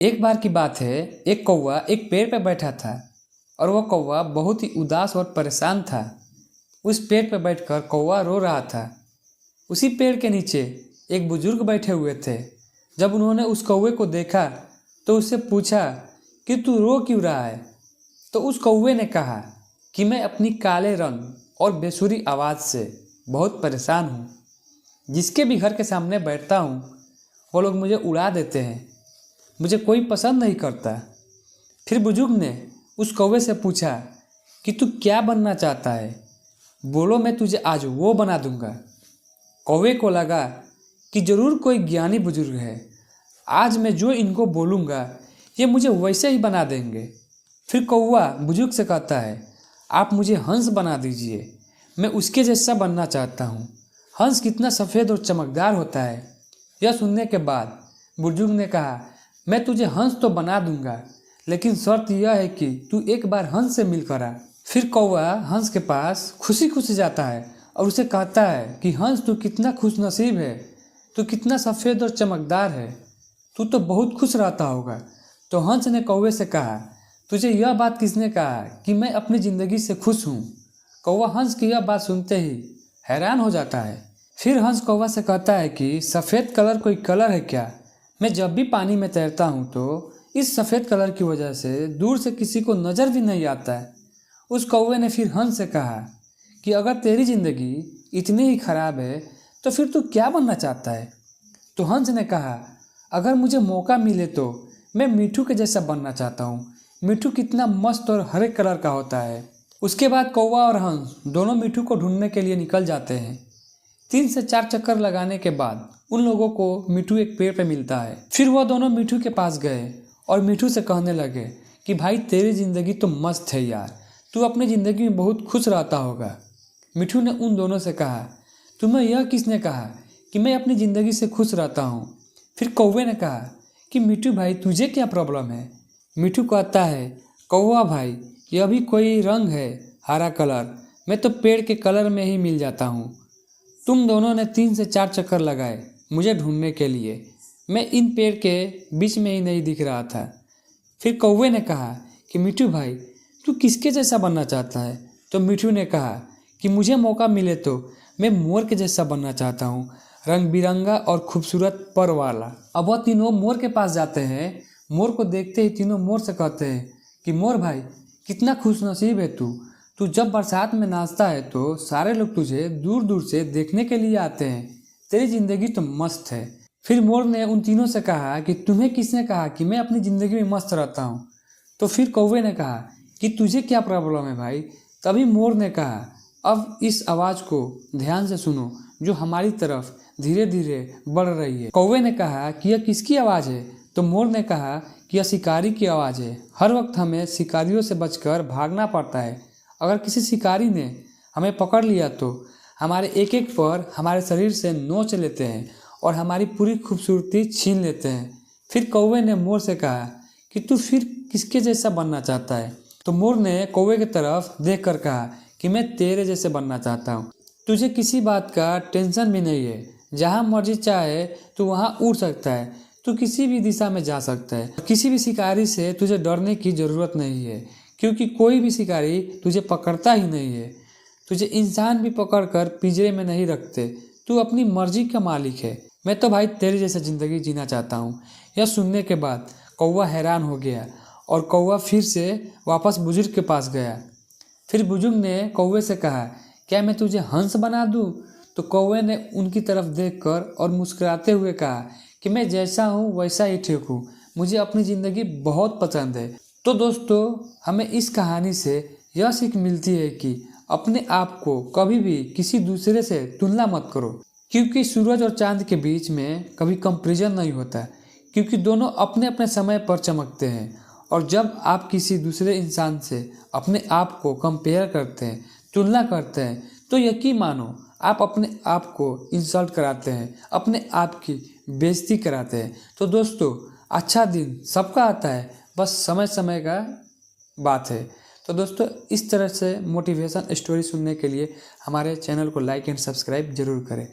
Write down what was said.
एक बार की बात है, एक कौवा एक पेड़ पर बैठा था और वह कौवा बहुत ही उदास और परेशान था। उस पेड़ पर बैठकर कौवा रो रहा था। उसी पेड़ के नीचे एक बुजुर्ग बैठे हुए थे। जब उन्होंने उस कौवे को देखा तो उससे पूछा कि तू रो क्यों रहा है। तो उस कौवे ने कहा कि मैं अपनी काले रंग और बेसुरी आवाज़ से बहुत परेशान हूँ। जिसके भी घर के सामने बैठता हूँ वो लोग मुझे उड़ा देते हैं, मुझे कोई पसंद नहीं करता। फिर बुजुर्ग ने उस कौवे से पूछा कि तू क्या बनना चाहता है, बोलो मैं तुझे आज वो बना दूंगा। कौवे को लगा कि ज़रूर कोई ज्ञानी बुजुर्ग है, आज मैं जो इनको बोलूँगा ये मुझे वैसे ही बना देंगे। फिर कौवा बुजुर्ग से कहता है, आप मुझे हंस बना दीजिए, मैं उसके जैसा बनना चाहता हूँ। हंस कितना सफ़ेद और चमकदार होता है। यह सुनने के बाद बुजुर्ग ने कहा, मैं तुझे हंस तो बना दूंगा, लेकिन शर्त यह है कि तू एक बार हंस से मिल कर आ। फिर कौवा हंस के पास खुशी खुशी जाता है और उसे कहता है कि हंस तू कितना खुशनसीब है, तू कितना सफ़ेद और चमकदार है, तू तो बहुत खुश रहता होगा। तो हंस ने कौवे से कहा, तुझे यह बात किसने कहा कि मैं अपनी ज़िंदगी से खुश हूँ। कौवा हंस की यह बात सुनते ही हैरान हो जाता है। फिर हंस कौवा से कहता है कि सफ़ेद कलर कोई कलर है क्या? मैं जब भी पानी में तैरता हूँ तो इस सफ़ेद कलर की वजह से दूर से किसी को नज़र भी नहीं आता है। उस कौवे ने फिर हंस से कहा कि अगर तेरी ज़िंदगी इतनी ही ख़राब है तो फिर तू क्या बनना चाहता है? तो हंस ने कहा, अगर मुझे मौका मिले तो मैं मिट्ठू के जैसा बनना चाहता हूँ। मिट्ठू कितना मस्त और हरे कलर का होता है। उसके बाद कौवा और हंस दोनों मिट्ठू को ढूंढने के लिए निकल जाते हैं। 3 से 4 चक्कर लगाने के बाद उन लोगों को मिट्ठू एक पेड़ पे मिलता है। फिर वह दोनों मिट्ठू के पास गए और मिट्ठू से कहने लगे कि भाई तेरी ज़िंदगी तो मस्त है यार, तू अपनी ज़िंदगी में बहुत खुश रहता होगा। मिट्ठू ने उन दोनों से कहा, तुम्हें यह किसने कहा कि मैं अपनी ज़िंदगी से खुश रहता हूँ? फिर कौवे ने कहा कि मिट्ठू भाई तुझे क्या प्रॉब्लम है? मिट्ठू कहता है, कौवा भाई यह भी कोई रंग है हरा कलर, मैं तो पेड़ के कलर में ही मिल जाता हूँ। तुम दोनों ने 3 से 4 चक्कर लगाए मुझे ढूंढने के लिए, मैं इन पेड़ के बीच में ही नहीं दिख रहा था। फिर कौवे ने कहा कि मिट्ठू भाई तू किसके जैसा बनना चाहता है? तो मिट्ठू ने कहा कि मुझे मौका मिले तो मैं मोर के जैसा बनना चाहता हूँ, रंग बिरंगा और खूबसूरत पर वाला। अब वह तीनों मोर के पास जाते हैं। मोर को देखते ही तीनों मोर से कहते हैं कि मोर भाई कितना खुशनसीब है तू, तू जब बरसात में नाचता है तो सारे लोग तुझे दूर दूर से देखने के लिए आते हैं, तेरी ज़िंदगी तो मस्त है। फिर मोर ने उन तीनों से कहा कि तुम्हें किसने कहा कि मैं अपनी ज़िंदगी में मस्त रहता हूँ? तो फिर कौवे ने कहा कि तुझे क्या प्रॉब्लम है भाई? तभी मोर ने कहा, अब इस आवाज़ को ध्यान से सुनो जो हमारी तरफ धीरे धीरे बढ़ रही है। कौवे ने कहा कि यह किसकी आवाज़ है? तो मोर ने कहा कि यह शिकारी की आवाज़ है। हर वक्त हमें शिकारियों से बचकर भागना पड़ता है। अगर किसी शिकारी ने हमें पकड़ लिया तो हमारे एक एक पर हमारे शरीर से नोच लेते हैं और हमारी पूरी खूबसूरती छीन लेते हैं। फिर कौवे ने मोर से कहा कि तू फिर किसके जैसा बनना चाहता है? तो मोर ने कौवे की तरफ देखकर कहा कि मैं तेरे जैसे बनना चाहता हूँ। तुझे किसी बात का टेंशन भी नहीं है, जहाँ मर्जी चाहे तू वहाँ उड़ सकता है, तू किसी भी दिशा में जा सकता है। किसी भी शिकारी से तुझे डरने की ज़रूरत नहीं है, क्योंकि कोई भी शिकारी तुझे पकड़ता ही नहीं है। तुझे इंसान भी पकड़कर पिंजरे में नहीं रखते, तू अपनी मर्जी का मालिक है। मैं तो भाई तेरे जैसा ज़िंदगी जीना चाहता हूँ। यह सुनने के बाद कौवा हैरान हो गया और कौवा फिर से वापस बुजुर्ग के पास गया। फिर बुजुर्ग ने कौवे से कहा, क्या मैं तुझे हंस बना दूँ? तो कौवे ने उनकी तरफ देखकर और मुस्कुराते हुए कहा कि मैं जैसा हूँ वैसा ही ठीक हूँ, मुझे अपनी ज़िंदगी बहुत पसंद है। तो दोस्तों, हमें इस कहानी से यह सीख मिलती है कि अपने आप को कभी भी किसी दूसरे से तुलना मत करो, क्योंकि सूरज और चांद के बीच में कभी कंपैरिजन नहीं होता, क्योंकि दोनों अपने अपने समय पर चमकते हैं। और जब आप किसी दूसरे इंसान से अपने आप को कंपेयर करते हैं, तुलना करते हैं, तो यकीन मानो आप अपने आप को इंसल्ट कराते हैं, अपने आप की बेइज्जती कराते हैं। तो दोस्तों, अच्छा दिन सबका आता है, बस समय समय का बात है। तो दोस्तों, इस तरह से मोटिवेशन स्टोरी सुनने के लिए हमारे चैनल को लाइक एंड सब्सक्राइब जरूर करें।